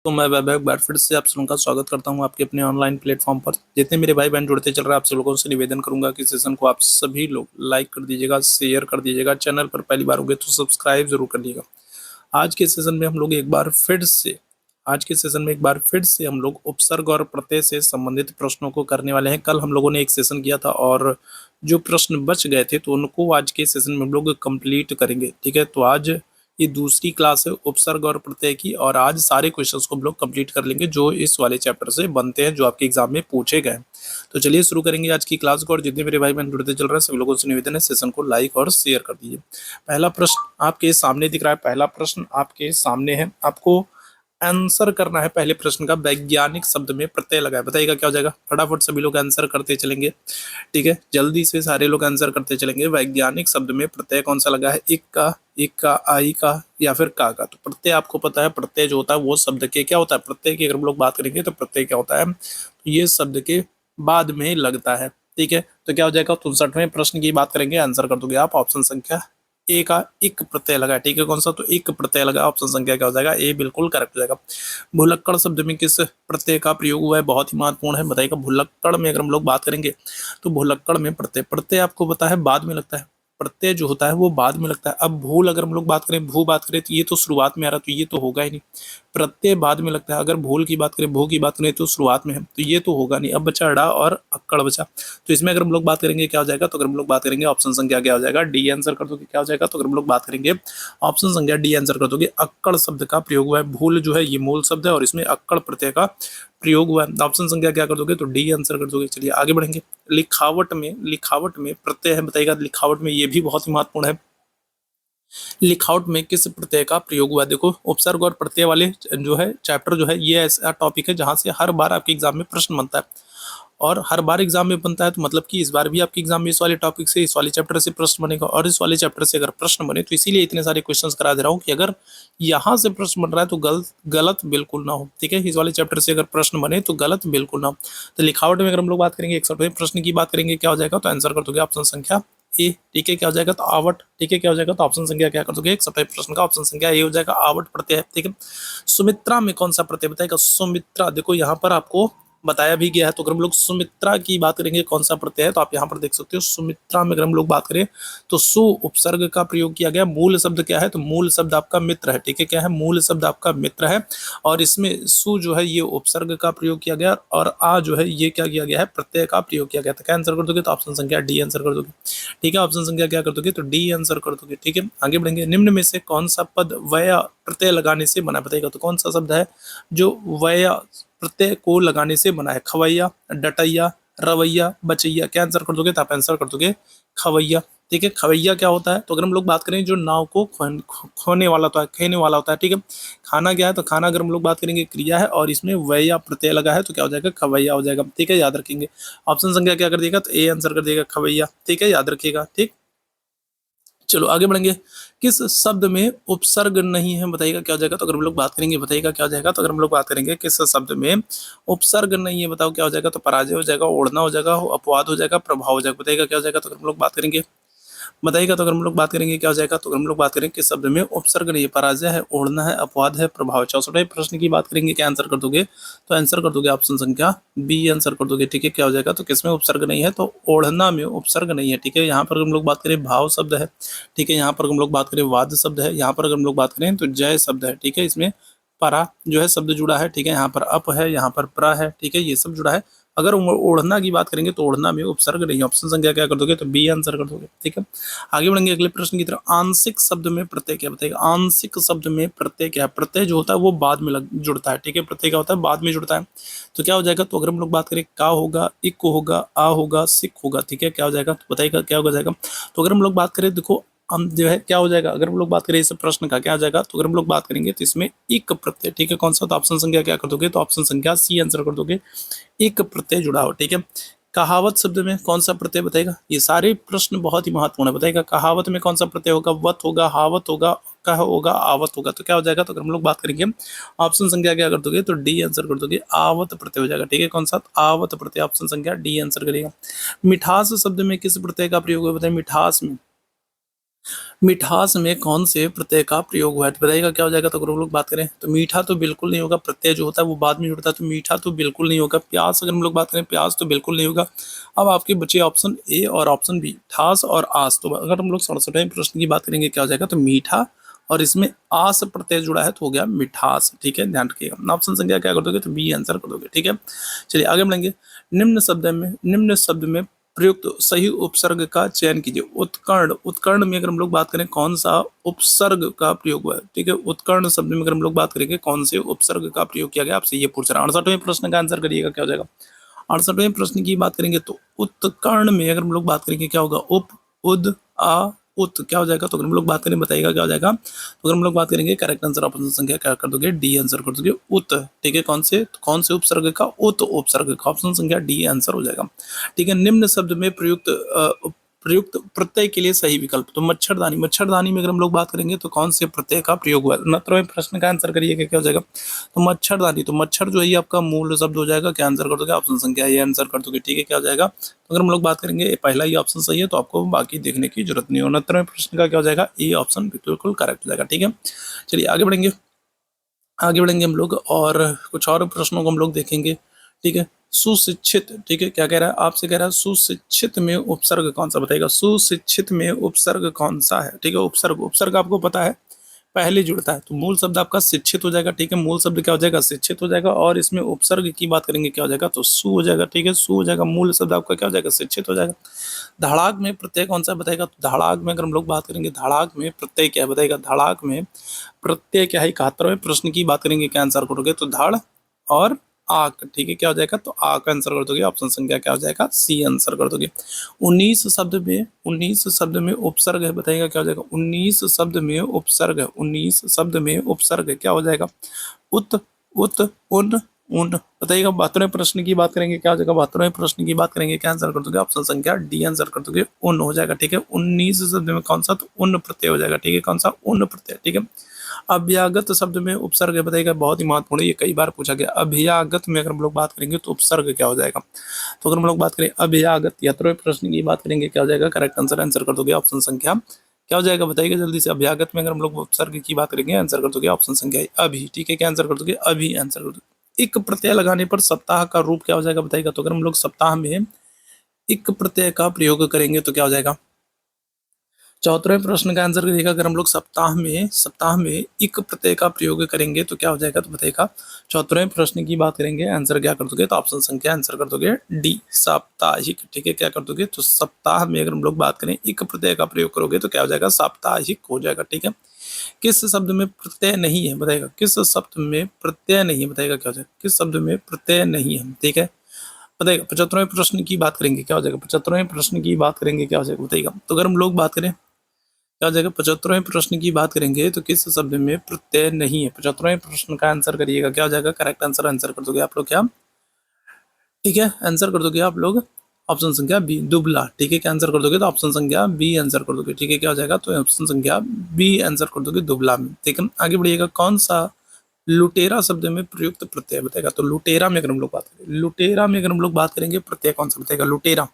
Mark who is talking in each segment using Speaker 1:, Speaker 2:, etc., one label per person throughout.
Speaker 1: तो मैं वैभव एक बार फिर से आप सबका स्वागत करता हूं आपके अपने ऑनलाइन प्लेटफॉर्म पर। जितने मेरे भाई बहन जुड़ते चल रहे हैं, आप सब लोगों से निवेदन करूंगा कि सेशन को आप सभी लोग लाइक कर दीजिएगा, शेयर कर दीजिएगा। चैनल पर पहली बार होंगे तो सब्सक्राइब जरूर कर लीजिएगा। आज के सेशन में हम लोग एक बार फिर से आज के सेशन में एक बार फिर से हम लोग उपसर्ग और प्रत्यय से संबंधित प्रश्नों को करने वाले हैं। कल हम लोगों ने एक सेशन किया था और जो प्रश्न बच गए थे तो उनको आज के सेशन में हम लोग कंप्लीट करेंगे। ठीक है, तो आज ये दूसरी क्लास है उपसर्ग और प्रत्यय की, और आज सारे क्वेश्चंस को हम लोग कंप्लीट कर लेंगे जो इस वाले चैप्टर से बनते हैं, जो आपके एग्जाम में पूछे गए हैं। तो चलिए शुरू करेंगे आज की क्लास को, और जितने मेरे भाई बहन जुड़ते चल रहे हैं सभी लोगों से निवेदन है सेशन को लाइक और शेयर कर दीजिए। पहला प्रश्न आपके सामने दिख रहा है, पहला प्रश्न आपके सामने है। आपको आंसर करना है पहले प्रश्न का। वैज्ञानिक शब्द में प्रत्यय लगा है, बताइएगा क्या हो जाएगा। फटाफट सभी लोग आंसर करते चलेंगे। ठीक है, जल्दी से सारे लोग आंसर करते चलेंगे। वैज्ञानिक शब्द में प्रत्यय कौन सा लगा है? एक का, आई का, या फिर का। तो प्रत्यय आपको पता है, प्रत्यय जो होता है वो शब्द के क्या होता है, प्रत्यय की अगर हम लोग बात करेंगे तो प्रत्यय क्या होता है, तो ये शब्द के बाद में लगता है। ठीक है, तो क्या हो जाएगा, 63वें प्रश्न की बात करेंगे, आंसर कर दोगे आप। ऑप्शन संख्या ए का एक प्रत्यय लगा है। ठीक है, कौन सा? तो एक प्रत्यय लगा। ऑप्शन संख्या क्या हो जाएगा? ए बिल्कुल करेक्ट हो जाएगा। भुलक्कड़ शब्द में किस प्रत्यय का प्रयोग हुआ है? बहुत ही महत्वपूर्ण है, बताइएगा। भुलक्कड़ में अगर हम लोग बात करेंगे तो भुलक्कड़ में प्रत्यय आपको पता है बाद में लगता है। प्रत्यय जो होता है वो बाद में लगता है। अब भूल अगर हम लोग बात करें, भू बात करें, तो ये तो शुरुआत में आ रहा, तो ये तो होगा ही नहीं। प्रत्यय बाद में लगता है। अगर भूल की बात करें, भू की बात करें, तो शुरुआत में है, तो ये तो होगा नहीं। अब बचा ड़ा और अक्कड़ बचा। तो इसमें अगर हम लोग बात करेंगे क्या हो जाएगा, तो अगर हम लोग बात करेंगे ऑप्शन संख्या क्या हो जाएगा? डी आंसर कर दोगे। क्या हो जाएगा? तो अगर हम लोग बात करेंगे ऑप्शन संख्या डी आंसर कर दोगे। अक्कड़ शब्द का प्रयोग हुआ है। भूल जो है ये मूल शब्द है और इसमें अक्कड़ प्रत्यय का प्रयोग हुआ है। ऑप्शन संख्या क्या कर दोगे? तो डी आंसर कर दोगे। चलिए आगे बढ़ेंगे। लिखावट में प्रत्यय है, बताइएगा। लिखावट में ये भी बहुत ही महत्वपूर्ण है। लिखावट में किस प्रत्यय का प्रयोग हुआ? देखो, उपसर्ग और प्रत्यय वाले जो है चैप्टर जो है, ये ऐसा टॉपिक है जहां से हर बार आपके एग्जाम में प्रश्न बनता है, और हर बार एग्जाम में बनता है, तो मतलब कि इस बार भी आपके एग्जाम में इस वाले टॉपिक से, इस वाले चैप्टर से प्रश्न बनेगा। और इस वाले चैप्टर से अगर प्रश्न बने तो इसीलिए इतने सारे क्वेश्चंस करा दे रहा हूँ कि अगर यहाँ से प्रश्न बन रहा है तो गलत बिल्कुल ना हो। ठीक है, इस वाले चैप्टर से अगर प्रश्न बने तो गलत बिल्कुल ना हो। तो लिखावट में अगर हम लोग बात करेंगे, 61वें प्रश्न की बात करेंगे, क्या हो जाएगा? तो आंसर कर दोगे ऑप्शन संख्या ए। ठीक है, क्या हो जाएगा? तो आवट। ठीक है, क्या हो जाएगा? तो ऑप्शन संख्या क्या कर दोगे? 61वें प्रश्न का ऑप्शन संख्या ए हो जाएगा। आवट प्रत्यय है। ठीक है, सुमित्रा में कौन सा प्रत्यय? बताएगा। सुमित्रा, देखो यहाँ पर आपको बताया भी गया है, तो अगर हम लोग सुमित्रा की बात करेंगे कौन सा प्रत्यय है, तो आप यहाँ पर देख सकते हो। सुमित्रा में अगर हम लोग बात करें तो सु उपसर्ग का प्रयोग किया गया। मूल शब्द क्या है? तो मूल शब्द आपका मित्र है। ठीक है, क्या है? मूल शब्द आपका मित्र है, और इसमें सु जो है ये उपसर्ग का प्रयोग किया गया, और आ जो है ये क्या किया गया है? प्रत्यय का प्रयोग किया गया था। क्या आंसर कर दोगे? तो ऑप्शन संख्या डी आंसर कर दोगे। ठीक है, ऑप्शन संख्या क्या कर दोगे? तो डी आंसर कर दोगे। ठीक है, आगे बढ़ेंगे। निम्न में से कौन सा पद वय प्रत्यय लगाने से बना? बताइएगा। तो कौन सा शब्द है जो वय प्रत्यय को लगाने से बना है? खवैया, डटैया, रवैया, बचैया। क्या आंसर कर दोगे? तो आप आंसर कर दोगे खवैया। ठीक है, खवैया क्या होता है? तो अगर हम लोग बात करें जो नाव को खोने वाला होता है, खेने वाला होता है। ठीक है, खाना क्या है? तो खाना अगर हम लोग बात करेंगे क्रिया है, और इसमें वैया प्रत्यय लगा है, तो क्या हो जाएगा? खवैया हो जाएगा। ठीक है, याद रखेंगे। ऑप्शन संख्या क्या कर देगा? तो ए आंसर कर देगा, खवैया। ठीक है, याद रखिएगा। ठीक, चलो आगे बढ़ेंगे। किस शब्द में उपसर्ग नहीं है? बताइएगा क्या हो जाएगा? तो अगर हम लोग बात करेंगे, बताइएगा क्या हो जाएगा? तो अगर हम लोग बात करेंगे किस शब्द में उपसर्ग नहीं है, बताओ क्या हो जाएगा? तो पराजय हो जाएगा, ओढ़ना हो जाएगा, अपवाद हो जाएगा, प्रभाव हो जाएगा। बताइएगा क्या हो जाएगा? तो अगर हम लोग बात करेंगे, बताइएगा। तो अगर हम लोग बात करेंगे क्या हो जाएगा? तो अगर हम लोग बात करें किस शब्द में उपसर्ग नहीं है, पराजय है, ओढ़ना है, अपवाद है, प्रभाव। 64वें प्रश्न की बात करेंगे, क्या आंसर कर दोगे? तो आंसर कर दोगे ऑप्शन संख्या बी आंसर कर दोगे। ठीक है, क्या हो जाएगा? तो किसमें उपसर्ग नहीं है? तो ओढ़ना में उपसर्ग नहीं है। ठीक है, यहाँ पर हम लोग बात करें भाव शब्द है। ठीक है, यहाँ पर हम लोग बात करें वाद शब्द है। यहाँ पर अगर हम लोग बात करें तो जय शब्द है। ठीक है, इसमें परा जो है शब्द जुड़ा है। ठीक है, यहाँ पर अप है, यहाँ पर प्रा है। ठीक है, ये सब जुड़ा है। अगर ओढ़ना की बात करेंगे तो ओढ़ना में उपसर्ग नहीं है। ऑप्शन संख्या क्या कर दोगे? तो बी आंसर कर दोगे। ठीक है, आगे बढ़ेंगे अगले प्रश्न की तरफ। आंशिक शब्द में प्रत्यय क्या? बताइएगा। आंशिक शब्द में प्रत्यय क्या है? प्रत्यय जो होता है वो बाद में जुड़ता है। ठीक है, प्रत्यय क्या होता है? बाद में जुड़ता है। तो क्या हो जाएगा? तो अगर हम लोग बात करें, का होगा, इक होगा, आ होगा, सिक होगा। ठीक है, क्या हो जाएगा? तो बताइएगा क्या हो जाएगा? तो अगर हम लोग बात करें, देखो हम जो है क्या हो जाएगा, अगर हम लोग बात करें इस प्रश्न का क्या हो जाएगा, तो अगर हम लोग बात करेंगे तो इसमें एक प्रत्यय। ठीक है, कौन सा? तो ऑप्शन संख्या क्या कर दोगे? तो ऑप्शन संख्या सी आंसर कर दोगे। एक प्रत्यय जुड़ा हो। ठीक है, कहावत शब्द में कौन सा प्रत्यय? बताएगा। ये सारे प्रश्न बहुत ही महत्वपूर्ण है, बताएगा। कहावत में कौन सा प्रत्यय होगा? वत होगा, हावत होगा, कह होगा, आवत होगा। तो क्या हो जाएगा? तो अगर हम लोग बात करेंगे ऑप्शन संख्या क्या कर दोगे? तो डी आंसर कर दोगे, आवत प्रत्यय हो जाएगा। ठीक है, कौन सा? आवत प्रत्यय। ऑप्शन संख्या डी आंसर करेगा। मिठास शब्द में किस प्रत्यय का प्रयोग है? बताइए। मिठास में मिठास में कौन से प्रत्यय का प्रयोग हुआ है, तो बताइएगा क्या हो जाएगा। तो अगर हम लोग बात करें तो मीठा तो बिल्कुल नहीं होगा, प्रत्यय जो होता है वो बाद में जुड़ता है, तो मीठा तो बिल्कुल नहीं होगा। प्यास अगर हम लोग बात करें, प्यास तो बिल्कुल नहीं होगा। अब आपके बचे ऑप्शन ए और ऑप्शन बी, ठास और आस। तो अगर हम लोग 67वें प्रश्न की बात करेंगे क्या हो जाएगा, तो मीठा और इसमें आस प्रत्यय जुड़ा है तो हो गया मिठास। ठीक है, ध्यान रखिएगा। ऑप्शन संख्या क्या कर दोगे, तो बी आंसर कर दोगे। ठीक है, चलिए आगे बढ़ेंगे। निम्न शब्द में प्रयुक्त सही उपसर्ग का चयन कीजिए। उत्कर्ण, उत्कर्ण में अगर हम लोग बात करें कौन सा उपसर्ग का प्रयोग हुआ है। ठीक है, उत्कर्ण शब्द में अगर हम लोग बात करेंगे कौन से उपसर्ग का प्रयोग किया गया, आपसे ये पूछ रहा है। 68वें प्रश्न का आंसर करिएगा क्या हो जाएगा। 68वें प्रश्न की बात करेंगे तो उत्कर्ण में अगर हम लोग बात करेंगे क्या होगा, उप, उद, आ, उत क्या हो जाएगा। तो अगर हम लोग बात करें बताइएगा क्या हो जाएगा। तो अगर हम लोग बात करेंगे करेक्ट आंसर ऑप्शन संख्या क्या कर दोगे, डी आंसर कर दोगे, उत। ठीक है, कौन से उपसर्ग का, उत उपसर्ग का, ऑप्शन संख्या डी आंसर हो जाएगा। ठीक है, निम्न शब्द में प्रयुक्त प्रत्यय के लिए सही विकल्प, तो मच्छरदानी, मच्छरदानी में अगर हम लोग बात करेंगे तो कौन से प्रत्यय का प्रयोग हुआ है। 69वें प्रश्न का आंसर करिएगा क्या हो जाएगा। तो मच्छरदानी, तो मच्छर जो है ये आपका मूल शब्द हो जाएगा, क्या आंसर कर दोगे, ऑप्शन संख्या ये आंसर कर दोगे। ठीक है, क्या हो जाएगा। तो अगर हम लोग बात करेंगे पहला ही ऑप्शन सही है तो आपको बाकी देखने की जरूरत नहीं है। 69वें प्रश्न का क्या हो जाएगा, ए ऑप्शन बिल्कुल करेक्ट हो जाएगा। ठीक है, चलिए आगे बढ़ेंगे। आगे बढ़ेंगे हम लोग और कुछ और प्रश्नों को हम लोग देखेंगे। ठीक है, सुशिक्षित, ठीक है, क्या कह रहा है आपसे, कह रहा है सुशिक्षित में उपसर्ग कौन सा, बताइएगा सुशिक्षित में उपसर्ग कौन सा है। ठीक है, उपसर्ग, उपसर्ग आपको पता है पहले जुड़ता है, तो मूल शब्द आपका शिक्षित हो जाएगा। ठीक है, मूल शब्द क्या हो जाएगा, शिक्षित हो जाएगा, और इसमें उपसर्ग की बात करेंगे क्या हो जाएगा, तो सु हो जाएगा। ठीक है, सु हो जाएगा, मूल शब्द आपका क्या हो जाएगा, शिक्षित हो जाएगा। धड़ाक में प्रत्यय कौन सा बताएगा, तो धड़ाक में अगर हम लोग बात करेंगे धड़ाक में प्रत्यय क्या है बताएगा, धड़ाक में प्रत्यय क्या है। 71वें प्रश्न की बात करेंगे क्या आंसर करोगे, तो धड़ और आक। ठीक है, क्या हो जाएगा, तो आक आंसर कर दोगे, ऑप्शन संख्या क्या हो जाएगा, सी आंसर कर दोगे। 19 शब्द में उपसर्ग है, बताइएगा क्या हो जाएगा। 19 शब्द में उपसर्ग क्या हो जाएगा, उत, उत, उन, उन। बताइएगा। 72वें प्रश्न की बात करेंगे क्या हो जाएगा, 72वें प्रश्न की बात करेंगे क्या आंसर कर दोगे, ऑप्शन संख्या डी आंसर कर दोगे, उन हो जाएगा। ठीक है, 19 शब्द में कौन सा, तो उन प्रत्यय हो जाएगा। ठीक है, कौन सा, उन प्रत्यय। ठीक है, अभ्यागत शब्द में उपसर्ग है, बताइएगा, बहुत ही महत्वपूर्ण है, ये कई बार पूछा गया। अभ्यागत में अगर हम लोग बात करेंगे तो उपसर्ग क्या हो जाएगा। तो अगर हम लोग बात करें अभ्यागत, 73वें प्रश्न की बात करेंगे क्या हो जाएगा, करेक्ट आंसर आंसर कर दोगे, ऑप्शन संख्या क्या हो जाएगा बताइएगा जल्दी से। अभ्यागत में अगर हम लोग उपसर्ग की बात करेंगे आंसर कर दोगे, ऑप्शन संख्या अभी। ठीक है, क्या आंसर कर दोगे, अभी आंसर कर दोगे। एक प्रत्यय लगाने पर सप्ताह का रूप क्या हो जाएगा बताइएगा। तो अगर हम लोग सप्ताह में एक प्रत्यय का प्रयोग करेंगे तो क्या हो जाएगा। 74वें प्रश्न का आंसर करिएगा। अगर हम लोग सप्ताह में एक प्रत्यय का प्रयोग करेंगे तो क्या हो जाएगा, तो बताइएगा। 74वें प्रश्न की बात करेंगे, आंसर क्या कर दोगे, तो ऑप्शन संख्या आंसर कर दोगे डी, साप्ताहिक। ठीक है, क्या कर दोगे, तो सप्ताह में अगर हम लोग बात करें एक प्रत्यय का प्रयोग करोगे तो क्या हो जाएगा, साप्ताहिक हो जाएगा। ठीक है, किस शब्द में प्रत्यय नहीं है बताइएगा, किस शब्द में प्रत्यय नहीं है बताइएगा क्या हो जाएगा, किस शब्द में प्रत्यय नहीं है। ठीक है, बताइएगा। 75वें प्रश्न की बात करेंगे क्या हो जाएगा, 75वें प्रश्न की बात करेंगे क्या हो जाएगा बताइएगा। तो अगर हम लोग बात करें क्या हो जाएगा, 75वें प्रश्न की बात करेंगे तो किस शब्द में प्रत्यय नहीं है। 75वें प्रश्न का आंसर करिएगा क्या हो जाएगा, करेक्ट आंसर आंसर कर दोगे आप लोग क्या। ठीक है, आंसर कर दोगे आप लोग ऑप्शन संख्या बी, दुबला। ठीक है, क्या आंसर कर दोगे, तो ऑप्शन संख्या बी आंसर कर दोगे। ठीक है, क्या हो जाएगा, तो ऑप्शन संख्या बी आंसर कर दोगे, दुबला में। ठीक है, आगे बढ़िएगा। कौन सा लुटेरा शब्द में प्रयुक्त प्रत्यय बताएगा। तो लुटेरा में अगर हम लोग बात करें, लुटेरा में अगर हम लोग बात करेंगे प्रत्यय कौन सा बताएगा, लुटेरा।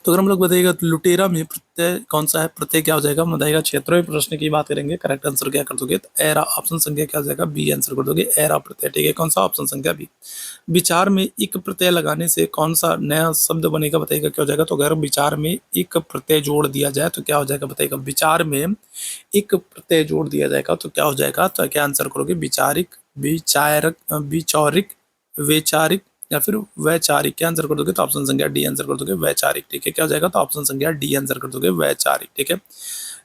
Speaker 1: तो अगर हम लोग बताइएगा तो लुटेरा में प्रत्यय कौन सा है, प्रत्यय क्या हो जाएगा बताइएगा। 76वें प्रश्न की बात करेंगे, करेक्ट आंसर क्या कर दोगे, तो एरा, ऑप्शन संख्या क्या हो जाएगा, बी आंसर कर दोगे, एरा प्रत्यय। ठीक है, कौन सा, ऑप्शन संख्या बी। विचार में एक प्रत्यय लगाने से कौन सा नया शब्द बनेगा बताइएगा क्या हो जाएगा। तो अगर विचार में एक प्रत्यय जोड़ दिया जाए तो क्या हो जाएगा बताइएगा। विचार में एक प्रत्यय जोड़ दिया जाएगा तो क्या हो जाएगा, तो क्या आंसर करोगे, विचारिक, विचारक, विचौरिक, वैचारिक या फिर वैचारिक। क्या आंसर कर दोगे, तो ऑप्शन संख्या डी आंसर कर दोगे, वैचारिक। ठीक है, क्या हो जाएगा, तो ऑप्शन संख्या डी आंसर कर दोगे, वैचारिक। ठीक है,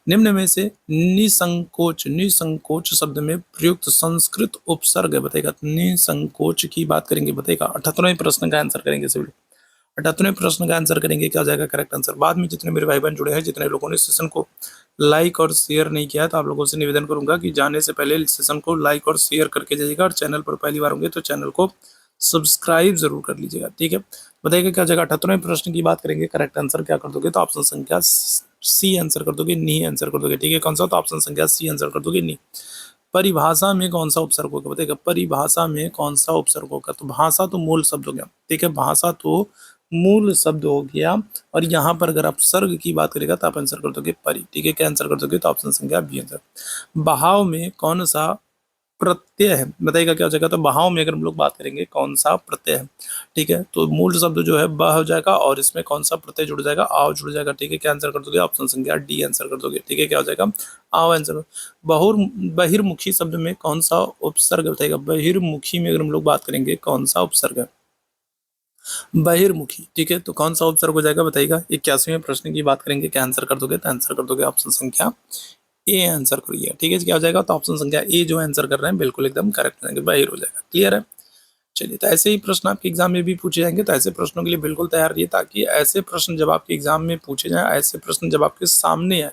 Speaker 1: निम्न में से निसंकोच, निसंकोच शब्द में प्रयुक्त संस्कृत उपसर्ग है बताएगा। निसंकोच की बात करेंगे बताएगा। 78वें प्रश्न का आंसर करेंगे सभी लोग। 78वें प्रश्न का आंसर करेंगे, क्या हो जाएगा करेक्ट आंसर। बाद में जितने मेरे भाई बहन जुड़े हैं, जितने लोगों ने सेशन को लाइक और शेयर नहीं किया है, तो आप लोगों से निवेदन करूंगा कि जाने से पहले सेशन को लाइक और शेयर करके जाइएगा, और चैनल पर पहली बार होंगे तो चैनल को सब्सक्राइब जरूर कर लीजिएगा। ठीक है, बताइएगा क्या जगह। 78वें प्रश्न की बात करेंगे, करेक्ट आंसर क्या कर दोगे, तो ऑप्शन संख्या सी आंसर कर दोगे, नी आंसर कर दोगे। ठीक है, कौन सा, तो ऑप्शन संख्या सी आंसर कर दोगे, नी। परिभाषा में कौन सा उपसर्ग होगा बताइएगा। परिभाषा में कौन सा उपसर्ग होगा, तो भाषा तो मूल शब्द हो गया। ठीक है, भाषा तो मूल शब्द हो गया। और यहाँ पर अगर आप सर्ग की बात करेगा तो आप आंसर कर दोगे परी। ठीक है, क्या आंसर कर दोगे? तो ऑप्शन संख्या बी आंसर। बहाव में कौन सा प्रत्यय है, बताइएगा क्या हो जाएगा? तो बहाव में अगर हम लोग बात करेंगे कौन सा प्रत्यय है, ठीक है, तो मूल शब्द जो है ब हो जाएगा और इसमें कौन सा प्रत्यय जुड़ जाएगा? आव जुड़ जाएगा। ठीक है, क्या आंसर कर दोगे? ऑप्शन संख्या डी आंसर कर दोगे। ठीक है, क्या हो जाएगा? आव आंसर। बहुर बहिर्मुखी शब्द में कौन सा उपसर्ग बताएगा? बहिर्मुखी में अगर हम लोग बात करेंगे कौन सा उपसर्ग है? बहिर्मुखी। ठीक है, तो कौन सा उपसर्ग हो जाएगा बताइएगा? 81वें प्रश्न की बात करेंगे, क्या आंसर कर दोगे? तो आंसर कर दोगे ऑप्शन संख्या ए आंसर करिए। ठीक है, क्या हो जाएगा? तो ऑप्शन संख्या ए जो आंसर कर रहे हैं बिल्कुल एकदम करेक्ट हो जाएंगे, बाहिर हो जाएगा। क्लियर है? चलिए, तो ऐसे ही प्रश्न आपके एग्जाम में भी पूछे जाएंगे, तो ऐसे प्रश्नों के लिए बिल्कुल तैयार रहिए, ताकि ऐसे प्रश्न जब आपके एग्जाम में पूछे जाए, ऐसे प्रश्न जब आपके सामने आए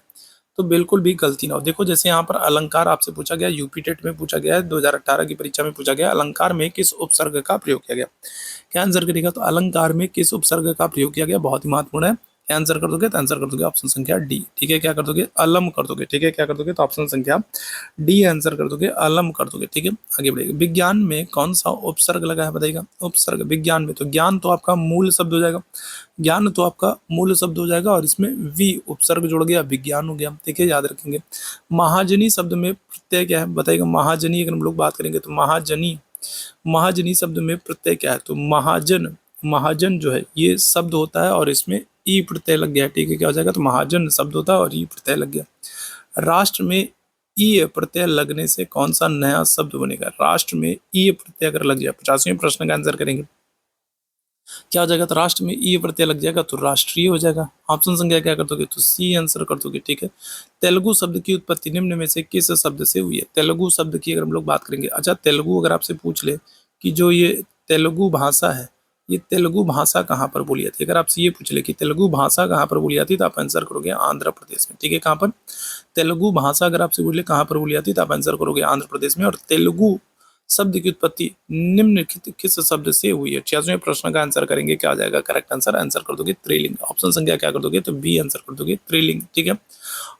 Speaker 1: तो बिल्कुल भी गलती ना हो। देखो, जैसे यहाँ पर अलंकार आपसे पूछा गया, यूपी टेट में पूछा गया है, 2018 की परीक्षा में पूछा गया, अलंकार में किस उपसर्ग का प्रयोग किया गया? क्या आंसर करिएगा? तो अलंकार में किस उपसर्ग का प्रयोग किया गया? बहुत ही महत्वपूर्ण है। क्या आंसर कर दोगे? तो आंसर कर दोगे ऑप्शन संख्या डी। ठीक है, क्या कर दोगे? अलम कर दोगे। ठीक है, क्या कर दोगे? तो ऑप्शन संख्या डी आंसर कर दोगे, अलम कर दोगे। ठीक है, आगे बढ़ेगा। विज्ञान में कौन सा उपसर्ग लगा है बताइएगा? उपसर्ग विज्ञान में, तो ज्ञान तो आपका मूल शब्द हो जाएगा, ज्ञान तो आपका मूल शब्द हो जाएगा और इसमें वी उपसर्ग जुड़ गया, विज्ञान हो गया। ठीक है, याद रखेंगे। महाजनी शब्द में प्रत्यय क्या है बताइएगा? महाजनी अगर हम लोग बात करेंगे तो महाजनी, महाजनी शब्द में प्रत्यय क्या है? तो महाजन, महाजन जो है ये शब्द होता है और इसमें ई प्रत्यय लग गया। ठीक है, क्या हो जाएगा? तो महाजन शब्द होता है और ई प्रत्यय लग गया। राष्ट्र में ई प्रत्यय लगने से कौन सा नया शब्द बनेगा? राष्ट्र में ई प्रत्यय अगर लग जाए, 50वें प्रश्न का आंसर करेंगे, क्या हो जाएगा? तो राष्ट्र में ई प्रत्यय लग जाएगा तो राष्ट्रीय हो जाएगा। ऑप्शन संख्या क्या कर दोगे? तो सी आंसर कर दोगे। ठीक है, तेलुगु शब्द की उत्पत्ति निम्न में से किस शब्द से हुई है? तेलुगु शब्द की अगर हम लोग बात करेंगे, अच्छा, तेलुगु अगर आपसे पूछ ले कि जो ये तेलुगु भाषा है, ये तेलुगु भाषा कहाँ पर बोली जाती है, अगर आपसे ये पूछ ले कि तेलुगु भाषा कहाँ पर बोली जाती है, तो आप आंसर करोगे आंध्र प्रदेश में। ठीक है, कहाँ पर? तेलुगु भाषा अगर आपसे पूछ ले कहाँ पर बोली जाती है, तो आप आंसर करोगे आंध्र प्रदेश में। और तेलुगु शब्द की उत्पत्ति निम्नलिखित किस शब्द से हुई है? 86वें प्रश्न का आंसर करेंगे, क्या आ जाएगा करेक्ट आंसर? आंसर कर दोगे त्रिलिंग। ऑप्शन संख्या क्या कर दोगे? तो बी आंसर कर दोगे, त्रिलिंग। ठीक है,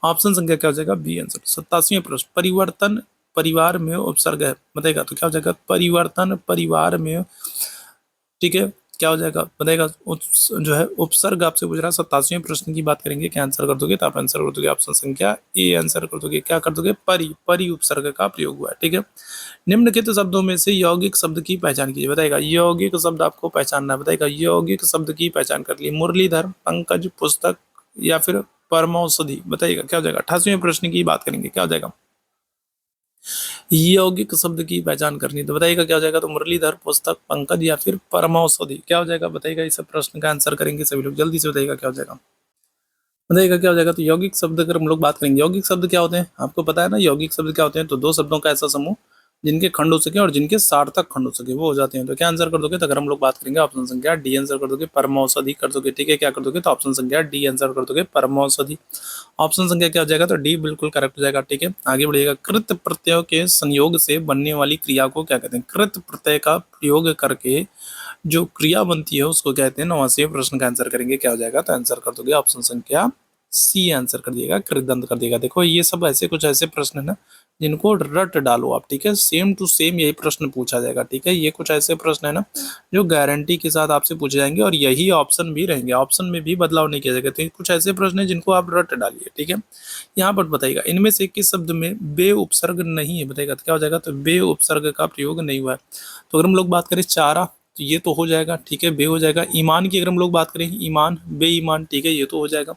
Speaker 1: ऑप्शन संख्या क्या हो जाएगा? B answer. 87वें प्रश्न, परिवर्तन परिवार में उपसर्ग है बताएगा, तो क्या हो जाएगा? परिवर्तन परिवार में। ठीक है, क्या हो जाएगा बताएगा? जो है उपसर्ग आपसे पूछ रहा है। 87वें प्रश्न की बात करेंगे, क्या आंसर कर दोगे? तो आप आंसर कर दोगे ऑप्शन संख्या ए आंसर कर दोगे। क्या कर दोगे? परि, परि उपसर्ग का प्रयोग हुआ है। ठीक है, निम्नलिखित शब्दों में से यौगिक शब्द की पहचान कीजिए बताएगा। यौगिक शब्द आपको पहचानना है, बताएगा यौगिक शब्द की पहचान कर ली। मुरलीधर, पंकज, पुस्तक या फिर परमौषधि, बताइएगा क्या हो जाएगा? 88वें प्रश्न की बात करेंगे, क्या हो जाएगा? यौगिक शब्द की पहचान करनी, तो बताइएगा क्या हो जाएगा? तो मुरलीधर, पुस्तक, पंकज या फिर परमौषधि, क्या हो जाएगा बताइएगा? इस प्रश्न का आंसर करेंगे सभी लोग, जल्दी से बताइएगा क्या हो जाएगा? बताइएगा क्या हो जाएगा? तो यौगिक शब्द अगर हम लोग बात करेंगे, यौगिक शब्द क्या होते हैं आपको पता है ना? यौगिक शब्द क्या होते हैं? तो दो शब्दों का ऐसा समूह जिनके खंड हो सके और जिनके सार्थक खंड हो सके, वो हो जाते हैं। तो क्या आंसर कर दोगे? तो अगर हम लोग बात करेंगे ऑप्शन संख्या डी आंसर कर दोगे, परमौषधि कर दोगे। ठीक है, क्या कर दोगे? तो ऑप्शन संख्या डी आंसर कर दोगे, परमौषधि। ऑप्शन संख्या क्या हो जाएगा? तो डी बिल्कुल करेक्ट हो जाएगा। ठीक है, आगे बढ़िएगा। कृत प्रत्ययों के संयोग से बनने वाली क्रिया को क्या कहते हैं? कृत प्रत्यय का प्रयोग करके जो क्रिया बनती है उसको कहते हैं। 89वें प्रश्न का आंसर करेंगे, क्या हो जाएगा? तो आंसर कर दोगे ऑप्शन संख्या सी आंसर कर दिएगा, कृदंत कर दिएगा। देखो, ये सब ऐसे कुछ ऐसे प्रश्न है ना जिनको रट डालो आप। ठीक है, सेम टू सेम यही प्रश्न पूछा जाएगा। ठीक है, ये कुछ ऐसे प्रश्न है ना जो गारंटी के साथ आपसे पूछे जाएंगे और यही ऑप्शन भी रहेंगे, ऑप्शन में भी बदलाव नहीं किया जाएगा। तो कुछ ऐसे प्रश्न है जिनको आप रट डालिए। ठीक है, यहाँ पर बताइएगा इनमें से किस शब्द में बे उपसर्ग नहीं है बताइएगा, तो क्या हो जाएगा? तो बे उपसर्ग का प्रयोग नहीं हुआ है। तो अगर हम लोग बात करें चारा, तो ये तो हो जाएगा। ठीक है, बे हो जाएगा। ईमान की अगर हम लोग बात करें, ईमान, बेईमान, ठीक है, ये तो हो जाएगा।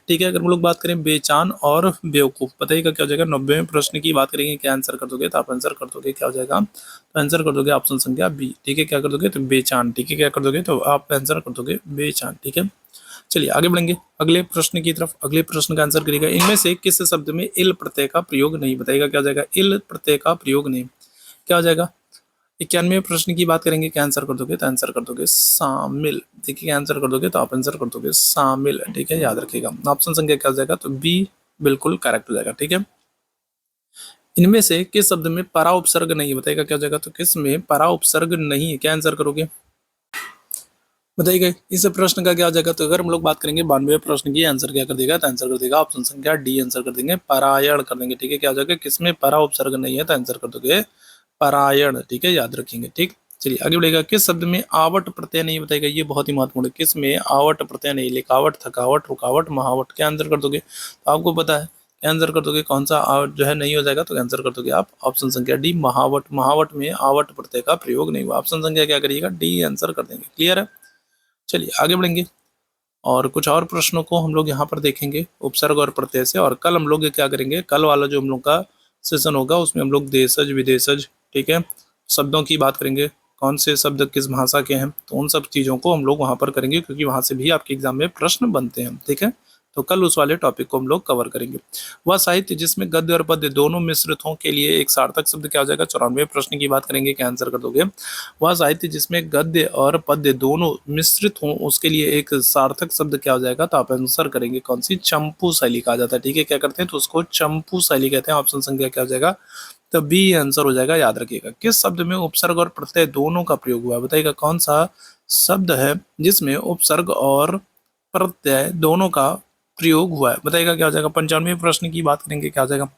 Speaker 1: ठीक है, अगर हम लोग बात करें बेचान और बेवकूफ़, बताइएगा क्या हो जाएगा? 90वें प्रश्न की बात करेंगे, क्या आंसर कर दोगे? तो आप आंसर कर दोगे, क्या हो जाएगा? तो आंसर कर दोगे ऑप्शन संख्या बी। ठीक है, क्या कर दोगे? तो बेचान। ठीक है, क्या कर दोगे? तो आप आंसर कर दोगे बेचान। ठीक है, चलिए आगे बढ़ेंगे अगले प्रश्न की तरफ। अगले प्रश्न का आंसर करिएगा, इनमें से किस शब्द में इल प्रत्यय का प्रयोग नहीं, बताइएगा क्या हो जाएगा? इल प्रत्यय का प्रयोग नहीं, क्या हो जाएगा? 91वें प्रश्न की बात करेंगे, क्या आंसर कर दोगे? तो आंसर कर दोगे शामिल। देखिए, क्या आंसर कर दोगे? तो आप आंसर कर दोगे शामिल। ठीक है, याद रखिएगा। ऑप्शन संख्या क्या हो जाएगा? तो बी बिल्कुल करेक्ट हो जाएगा। ठीक है, इनमें से किस शब्द में परा उपसर्ग नहीं है, बताइएगा क्या हो जाएगा? तो किस में परा उपसर्ग नहीं है, क्या आंसर करोगे? बताइएगा इस प्रश्न का क्या हो जाएगा? तो अगर हम लोग बात करेंगे 92वें प्रश्न की, आंसर क्या कर देगा? तो आंसर कर देगा ऑप्शन संख्या डी आंसर कर देंगे, परायण कर देंगे। ठीक है, क्या हो जाएगा? किसमें परा उपसर्ग नहीं है, तो आंसर कर दोगे परायण। ठीक है, याद रखेंगे। ठीक, चलिए आगे बढ़ेगा। किस शब्द में आवट प्रत्यय नहीं बताएगा, ये बहुत ही महत्वपूर्ण है। किस में आवट प्रत्यय नहीं, लिखावट, थकावट, रुकावट, महावट, क्या आंसर कर दोगे? तो आपको पता है क्या आंसर कर दोगे, कौन सा आवट जो है नहीं हो जाएगा, तो आंसर कर दोगे आप ऑप्शन संख्या डी, महावट। महावट में आवट प्रत्यय का प्रयोग नहीं हुआ। ऑप्शन संख्या क्या करिएगा, डी आंसर कर देंगे। क्लियर है? चलिए आगे बढ़ेंगे और कुछ और प्रश्नों को हम लोग यहाँ पर देखेंगे उपसर्ग और प्रत्यय से। और कल हम लोग क्या करेंगे, कल वाला जो हम लोग का सेशन होगा उसमें हम लोग देशज, विदेशज, ठीक है, शब्दों की बात करेंगे, कौन से शब्द किस भाषा के हैं, तो उन सब चीज़ों को हम लोग वहाँ पर करेंगे, क्योंकि वहाँ से भी आपके एग्जाम में प्रश्न बनते हैं। ठीक है, तो कल उस वाले टॉपिक को हम लोग कवर करेंगे। वह साहित्य जिसमें गद्य और पद्य दोनों मिश्रित हों के लिए एक सार्थक शब्द क्या हो जाएगा? 94 प्रश्न की बात करेंगे, क्या आंसर कर दोगे? वह साहित्य जिसमें गद्य और पद्य दोनों मिश्रित हों उसके लिए एक सार्थक शब्द क्या हो जाएगा? तो आप आंसर करेंगे कौन सी? चंपू शैली कहा जाता है। ठीक है, क्या करते हैं तो उसको चंपू शैली कहते हैं। ऑप्शन संख्या क्या हो जाएगा? तो बी आंसर हो जाएगा, याद रखिएगा। किस शब्द में उपसर्ग और प्रत्यय दोनों का प्रयोग हुआ है? बताइएगा कौन सा शब्द है जिसमें उपसर्ग और प्रत्यय दोनों का प्रयोग हुआ है? बताइएगा क्या हो जाएगा? 95 प्रश्न की बात करेंगे, क्या हो जाएगा?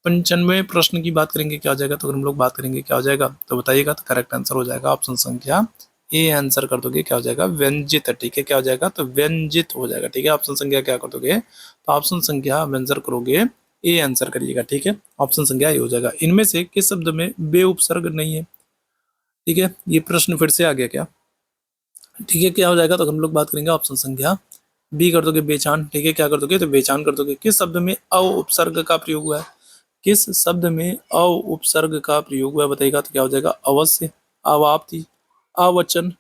Speaker 1: 95 प्रश्न की बात करेंगे, क्या हो जाएगा? तो अगर हम लोग बात करेंगे क्या हो जाएगा, तो बताइएगा। तो करेक्ट आंसर हो जाएगा ऑप्शन संख्या ए आंसर कर दोगे, क्या हो जाएगा? व्यंजित। ठीक है, क्या हो जाएगा? तो व्यंजित हो जाएगा। ठीक है, ऑप्शन संख्या क्या कर दोगे? तो ऑप्शन संख्या आंसर करोगे ए आंसर करिएगा। ठीक है, ऑप्शन संख्या ए हो जाएगा। इनमें से किस शब्द में बे उपसर्ग नहीं है? ठीक है, ये प्रश्न फिर से आ गया क्या? ठीक है, क्या हो जाएगा? तो हम लोग बात करेंगे ऑप्शन संख्या बी कर दोगे, बेचान। ठीक है, क्या कर दोगे? तो बेचान कर दोगे। किस शब्द में अ उपसर्ग का प्रयोग हुआ है? किस शब्द में अ उपसर्ग का प्रयोग हुआ है? बताइएगा तो क्या हो जाएगा? अवश्य, अवाप्ति, अवचन,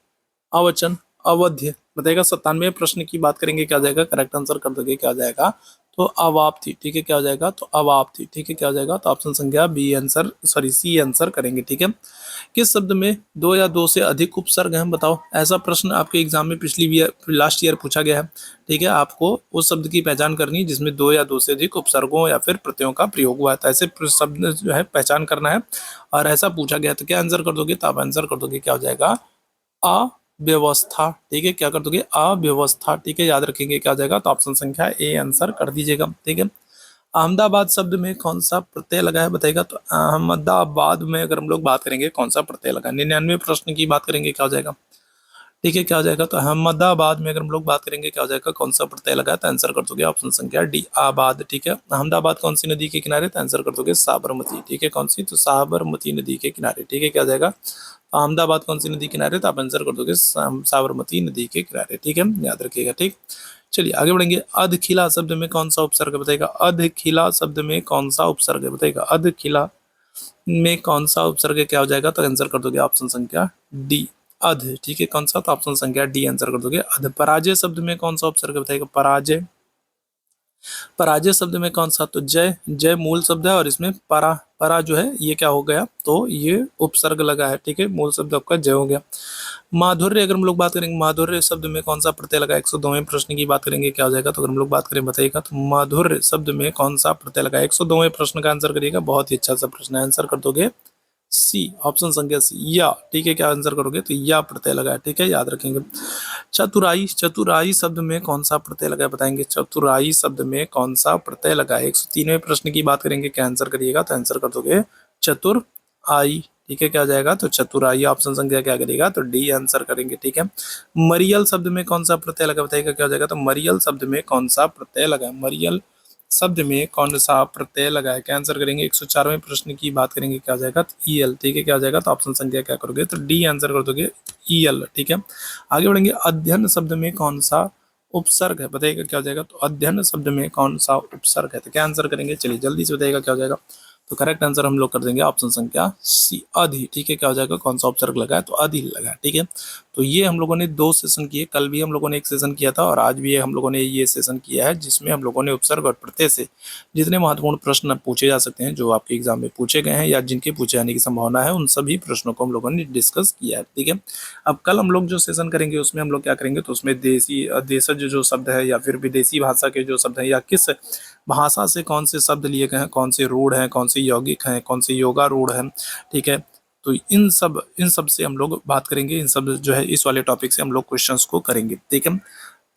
Speaker 1: अवचन, अवध्य। बताइएगा। 97 प्रश्न की बात करेंगे, क्या हो जाएगा? करेक्ट आंसर कर दोगे, क्या हो जाएगा? तो अवाप्ति। ठीक है, क्या हो जाएगा? तो अवाप्ति। ठीक है, क्या हो जाएगा? तो ऑप्शन संख्या B answer, sorry C answer करेंगे। ठीक है, किस शब्द में दो या दो से अधिक उपसर्ग हैं? बताओ। ऐसा प्रश्न आपके एग्जाम में पिछली लास्ट ईयर पूछा गया है। ठीक है, आपको उस शब्द की पहचान करनी है जिसमें दो या दो से अधिक उपसर्गों या फिर प्रत्ययों का प्रयोग हुआ है। तो ऐसे शब्द जो है पहचान करना है और ऐसा पूछा गया तो क्या आंसर कर दोगे? तो आप आंसर कर दोगे, क्या हो जाएगा? अव्यवस्था। ठीक है, क्या कर दोगे? अव्यवस्था। ठीक है, याद रखेंगे, क्या हो जाएगा? तो ऑप्शन संख्या ए आंसर कर दीजिएगा। ठीक है, अहमदाबाद शब्द में कौन सा प्रत्यय लगा है? बताएगा। तो अहमदाबाद में अगर हम लोग बात करेंगे कौन सा प्रत्यय लगा है? 99 प्रश्न की बात करेंगे, क्या हो जाएगा? ठीक है, क्या हो जाएगा? तो अहमदाबाद में अगर हम लोग बात करेंगे, क्या हो जाएगा? कौन सा प्रत्यय लगा है? तो आंसर कर दोगे ऑप्शन संख्या डी, आबाद। ठीक है, अहमदाबाद कौन सी नदी के किनारे? तो आंसर कर दोगे साबरमती। ठीक है, कौन सी? तो साबरमती नदी के किनारे। ठीक है, क्या हो जाएगा? अहमदाबाद कौन सी नदी किनारे? तो आप आंसर कर दोगे साबरमती नदी के किनारे। ठीक है, याद रखिएगा। ठीक, चलिए आगे बढ़ेंगे। अधखिला शब्द में कौन सा उपसर्ग है? बताएगा। अधखिला शब्द में कौन सा उपसर्ग है? बताएगा। अधखिला में कौन सा उपसर्ग है, क्या हो जाएगा? तो आंसर कर दोगे ऑप्शन संख्या डी, अध। ठीक है, कौन सा? तो ऑप्शन संख्या डी आंसर कर दोगे, अध। पराजय शब्द में कौन सा उपसर्ग है? बताएगा। पराजय, पराजय शब्द में कौन सा? तो जय, जय मूल शब्द है और इसमें परा, परा जो है ये क्या हो गया? तो ये उपसर्ग लगा है। ठीक है, मूल शब्द आपका जय हो गया। माधुर्य, अगर हम लोग बात करेंगे माधुर्य शब्द में कौन सा प्रत्यय लगा? 102वें प्रश्न की बात करेंगे, क्या हो जाएगा? तो अगर हम लोग बात करें, बताइएगा। तो माधुर्य शब्द में कौन सा प्रत्यय लगा? 102वें प्रश्न का आंसर करिएगा। बहुत ही अच्छा सा प्रश्न है, आंसर कर दोगे सी, ऑप्शन संख्या सी, या। ठीक है, क्या आंसर करोगे? तो या प्रत्यय लगा है। ठीक है, याद रखेंगे। चतुराई, चतुराई शब्द में कौन सा प्रत्यय लगा है? बताएंगे। चतुराई शब्द में कौन सा प्रत्यय लगा है? 103वें प्रश्न की बात करेंगे, क्या आंसर करिएगा? तो आंसर कर दोगे चतुर आई। ठीक है, क्या हो जाएगा? तो चतुराई। ऑप्शन संख्या क्या करेगा? तो डी आंसर करेंगे। ठीक है, मरियल शब्द में कौन सा प्रत्यय लगा? बताइएगा, क्या हो जाएगा? तो मरियल शब्द में कौन सा प्रत्यय लगा? मरियल शब्द में कौन सा प्रत्यय लगा है? क्या आंसर करेंगे? 104वें प्रश्न की बात करेंगे, क्या हो जाएगा? तो ई एल। ठीक है, क्या हो जाएगा? तो ऑप्शन संख्या क्या करोगे? तो डी आंसर कर दोगे, ई एल। ठीक है, आगे बढ़ेंगे। अध्ययन शब्द में कौन सा उपसर्ग है? बताइएगा, क्या हो जाएगा? तो अध्ययन शब्द में कौन सा उपसर्ग है? तो क्या आंसर करेंगे? चलिए जल्दी से बताइएगा, क्या हो जाएगा? तो करेक्ट आंसर हम लोग कर देंगे ऑप्शन संख्या सी, अधि। ठीक है, क्या हो जाएगा? कौन सा उपसर्ग लगा है? तो अधि लगा है। ठीक है, तो ये हम लोगों ने 2 सेशन किए। कल भी हम लोगों ने एक सेशन किया था और आज भी हम लोगों ने ये सेशन किया है, जिसमें हम लोगों ने उपसर्ग और प्रत्यय से जितने महत्वपूर्ण प्रश्न पूछे जा सकते हैं, जो आपके एग्जाम में पूछे गए हैं या जिनके पूछे जाने की संभावना है, उन सभी प्रश्नों को हम लोगों ने डिस्कस किया है। ठीक है, अब कल हम लोग जो सेशन करेंगे उसमें हम लोग क्या करेंगे? तो उसमें देशज जो शब्द है या फिर विदेशी भाषा के जो शब्द हैं या किस भाषा से कौन से शब्द लिए गए हैं, कौन से रूढ़ हैं, कौन से यौगिक हैं, कौन से योगा रूढ़ हैं। ठीक है, तो इन सब से हम लोग बात करेंगे। इन सब जो है इस वाले टॉपिक से हम लोग क्वेश्चंस को करेंगे। ठीक है,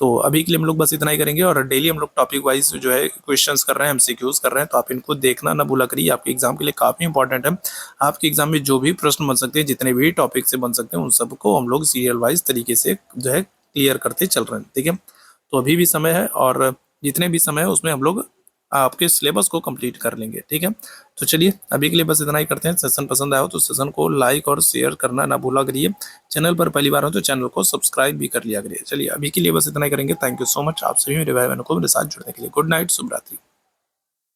Speaker 1: तो अभी के लिए हम लोग बस इतना ही करेंगे और डेली हम लोग टॉपिक वाइज जो है क्वेश्चंस कर रहे हैं, एमसीक्यूज कर रहे हैं, तो आप इनको देखना ना भूला करिए, आपके एग्जाम के लिए काफ़ी इंपॉर्टेंट है। आपके एग्जाम में जो भी प्रश्न बन सकते हैं, जितने भी टॉपिक से बन सकते हैं, उन सबको हम लोग सीरियल वाइज तरीके से जो है क्लियर करते चल रहे हैं, ठीक है। तो अभी भी समय है और जितने भी समय है उसमें हम लोग आपके सिलेबस को कंप्लीट कर लेंगे, ठीक है। तो चलिए अभी के लिए बस इतना ही करते हैं। सेशन पसंद आया हो तो सेशन को लाइक और शेयर करना ना भूला करिए। चैनल पर पहली बार हो तो चैनल को सब्सक्राइब भी कर लिया करिए। चलिए अभी के लिए बस इतना ही करेंगे। थैंक यू सो मच आप सभी मेरे भाई बहनों को मेरे साथ जुड़ने के लिए। गुड नाइट, शुभ रात्रि।